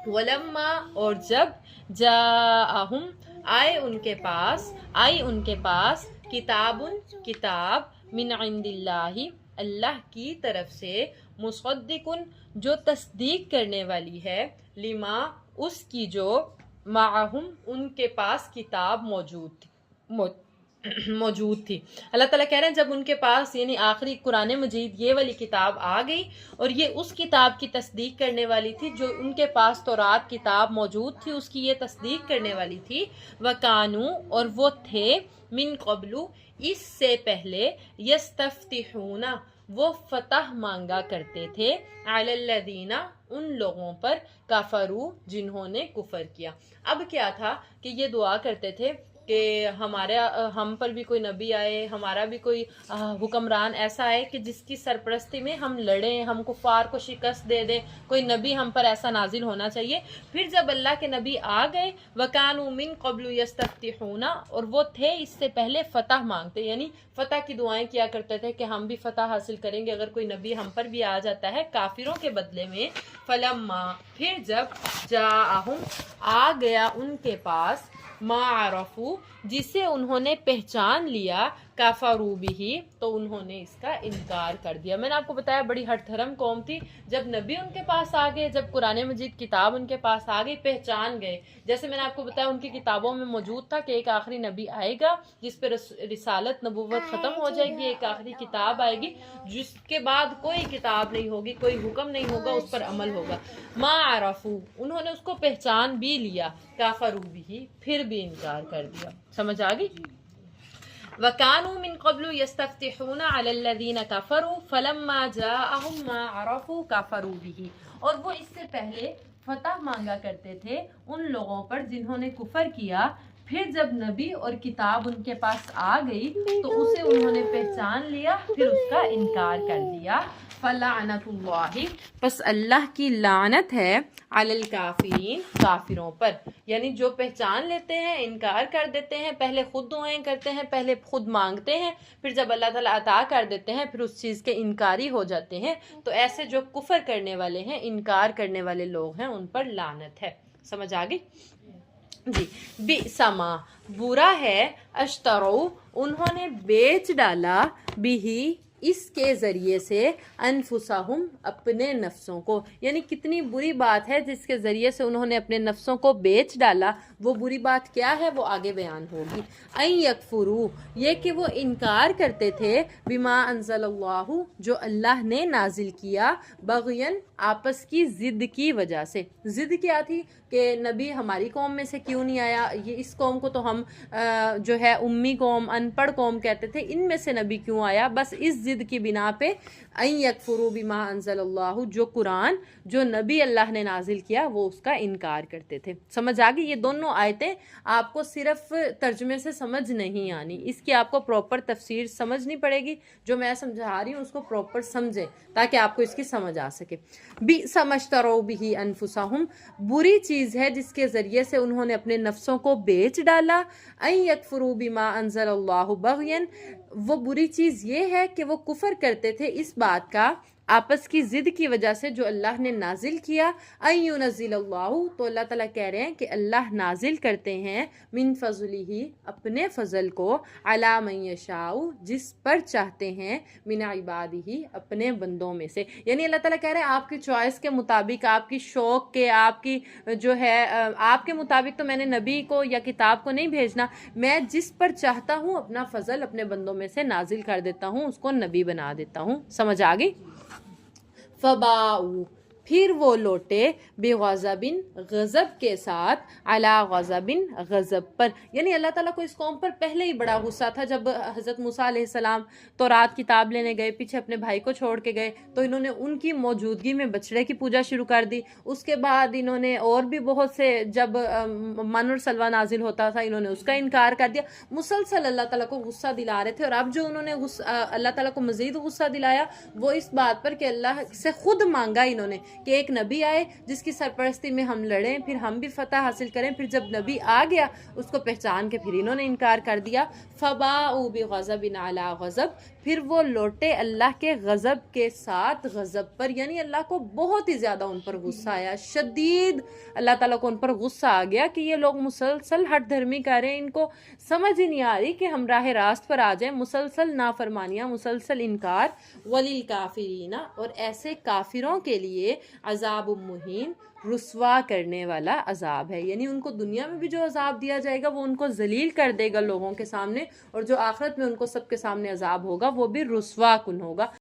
वलम्मा और जब जाअहुम आई उनके पास किताबुन किताब मिन इंदिल्लाहि अल्लाह की तरफ से मुसद्दिकुन जो तस्दीक करने वाली है लिमा उसकी जो माअहुम उनके पास किताब मौजूद थी। अल्लाह ताला कह रहे हैं जब उनके पास यानी आखिरी कुरान मजीद ये वाली किताब आ गई और ये उस किताब की तस्दीक करने वाली थी जो उनके पास तौरात किताब मौजूद थी, उसकी ये तस्दीक करने वाली थी। वकानू और वो थे मिन क़ब्लु इससे पहले यस्तफ्तिहूना वो फतह मांगा करते थे अलल्लज़ीना उन लोगों पर काफरू जिन्होंने कुफर किया। अब क्या था कि ये दुआ करते थे कि हम पर भी कोई नबी आए, हमारा भी कोई हुक्मरान ऐसा आए कि जिसकी सरपरस्ती में हम लड़ें, हम कुफार को शिकस्त दे दें, कोई नबी हम पर ऐसा नाजिल होना चाहिए। फिर जब अल्लाह के नबी आ गए वकानु मिन क़ब्लु यस्तफ्तिहूना और वो थे इससे पहले फतह मांगते, यानी फतह की दुआएं किया करते थे कि हम भी फतह हासिल करेंगे अगर कोई नबी हम पर भी आ जाता है काफिरों के बदले में। फलम्मा फिर जब जाअहुम आ गया उनके पास माअरफू जिसे उन्होंने पहचान लिया काफरू बिही तो उन्होंने इसका इनकार कर दिया। मैंने आपको बताया बड़ी हठधर्म कौम थी, जब नबी उनके पास आ गए, जब कुरान मजीद किताब उनके पास आ गई, पहचान गए। जैसे मैंने आपको बताया उनकी किताबों में मौजूद था कि एक आखिरी नबी आएगा जिस पर रिसालत नबूवत ख़त्म हो जाएगी, एक आखिरी किताब आएगी जिसके बाद कोई किताब नहीं होगी, कोई हुक्म नहीं होगा, उस पर अमल होगा। माअरफू उन्होंने उसको पहचान भी लिया, काफरू बिही फिर भी इनकार कर दिया। समझ आ गई। वकानु मिन क़ब्लु यस्तफ्तिहूना अलल्लज़ीना कफ़रू फलम्मा जाअहुम मा अरफू कफ़रू बिही और वो इससे पहले फतह मांगा करते थे उन लोगों पर जिन्होंने कुफर किया। फिर जब नबी और किताब उनके पास आ गई तो उसे उन्होंने पहचान लिया, फिर उसका इनकार कर दिया। फलानतुल्लाहि बस अल्लाह की लानत है अलल काफिरीन काफिरों पर, यानी जो पहचान लेते हैं इनकार कर देते हैं, पहले खुद दुआएं करते हैं, पहले खुद मांगते हैं, फिर जब अल्लाह ताला अता कर देते हैं फिर उस चीज़ के इनकारी हो जाते हैं। तो ऐसे जो कुफर करने वाले हैं, इनकार करने वाले लोग हैं, उन पर लानत है। समझ आ गई जी। बिसमा बुरा है अश्तरो उन्होंने बेच डाला बिही इसके ज़रिए से अनफुसहुम अपने नफ्सों को, यानी कितनी बुरी बात है जिसके ज़रिए से उन्होंने अपने नफ्सों को बेच डाला। वो बुरी बात क्या है वो आगे बयान होगी। अन यकफुरू ये कि वो इनकार करते थे बिमा अंज़लल्लाहु जो अल्लाह ने नाजिल किया, बग़यन आपस की ज़िद की वजह से। ज़िद क्या थी कि नबी हमारी कौम में से क्यों नहीं आया, ये इस कौम को तो हम जो है उम्मी कौम अनपढ़ कौम कहते थे, इनमें से नबी क्यों आया। बस इस ज़िद की बिना पे अन यकफुरू बिमा अंज़लल्लाहु जो कुरान जो नबी अल्लाह ने नाजिल किया वो उसका इनकार करते थे। समझ आ गई। ये दोनों आयतें आपको सिर्फ तर्जुमे से समझ नहीं आनी, इसकी आपको प्रॉपर तफसीर समझनी पड़ेगी। जो मैं समझा रही हूँ उसको प्रॉपर समझें ताकि आपको इसकी समझ आ सके। बी समझतरो बिही अनफुसहुम बुरी चीज़ है जिसके ज़रिए से उन्होंने अपने नफ्सों को बेच डाला। अन यकफुरू बिमा अंज़लल्लाहु बग़यन वो बुरी चीज़ ये है कि वो कुफर करते थे इस बात का आपस की ज़िद की वजह से जो अल्लाह ने नाजिल किया। अन युनज़्ज़िलल्लाहु तो अल्लाह ताला कह रहे हैं कि अल्लाह नाजिल करते हैं मिन फ़ज़लिही अपने फ़ज़ल को अला मन यशाउ जिस पर चाहते हैं मिन इबादिही अपने बंदों में से। यानी अल्लाह ताला कह रहे हैं आपकी चॉइस के मुताबिक, आपकी शौक़ के, आपकी जो है आपके मुताबिक तो मैंने नबी को या किताब को नहीं भेजना, मैं जिस पर चाहता हूँ अपना फ़ज़ल अपने बंदों में से नाजिल कर देता हूँ, उसको नबी बना देता हूँ। समझ आ गई। फबाऊ फिर वो लौटे बेग़ज़बिन गज़ब के साथ अला गज़बिन गज़ब पर, यानी अल्लाह ताला को इस कौम पर पहले ही बड़ा गुस्सा था। जब हज़रत मूसा अलैहिस्सलाम तौरात किताब लेने गए, पीछे अपने भाई को छोड़ के गए, तो इन्होंने उनकी मौजूदगी में बछड़े की पूजा शुरू कर दी। उसके बाद इन्होंने और भी बहुत से, जब मन और सलवा नाजिल होता था इन्होंने उसका इनकार कर दिया। मुसलसल अल्लाह ताला को गुस्सा दिला रहे थे। और अब जो उन्होंने अल्लाह ताला को मज़ीद गुस्सा दिलाया वो इस बात पर कि अल्लाह से खुद मांगा इन्होंने कि एक नबी आए जिसकी सरपरस्ती में हम लड़ें, फिर हम भी फतह हासिल करें। फिर जब नबी आ गया उसको पहचान के फिर इन्होंने इनकार कर दिया। फबाऊ बिग़ज़बिन अला गज़ब پھر وہ لوٹے اللہ کے غضب کے ساتھ غضب پر، یعنی اللہ کو بہت ہی زیادہ ان پر غصہ آیا، شدید اللہ تعالیٰ کو ان پر غصہ آ گیا کہ یہ لوگ مسلسل ہٹ دھرمی کر رہے ہیں، ان کو سمجھ ہی نہیں آ رہی کہ ہم راہ راست پر آ جائیں، مسلسل نافرمانیاں، مسلسل انکار، وَلِلْكَافِرِينَ، اور ایسے کافروں کے لیے عذاب مہین، رسوا کرنے والا عذاب ہے، یعنی ان کو دنیا میں بھی جو عذاب دیا جائے گا وہ ان کو ذلیل کر دے گا لوگوں کے سامنے، اور جو آخرت میں ان کو سب کے سامنے عذاب ہوگا وہ بھی رسوا کن ہوگا۔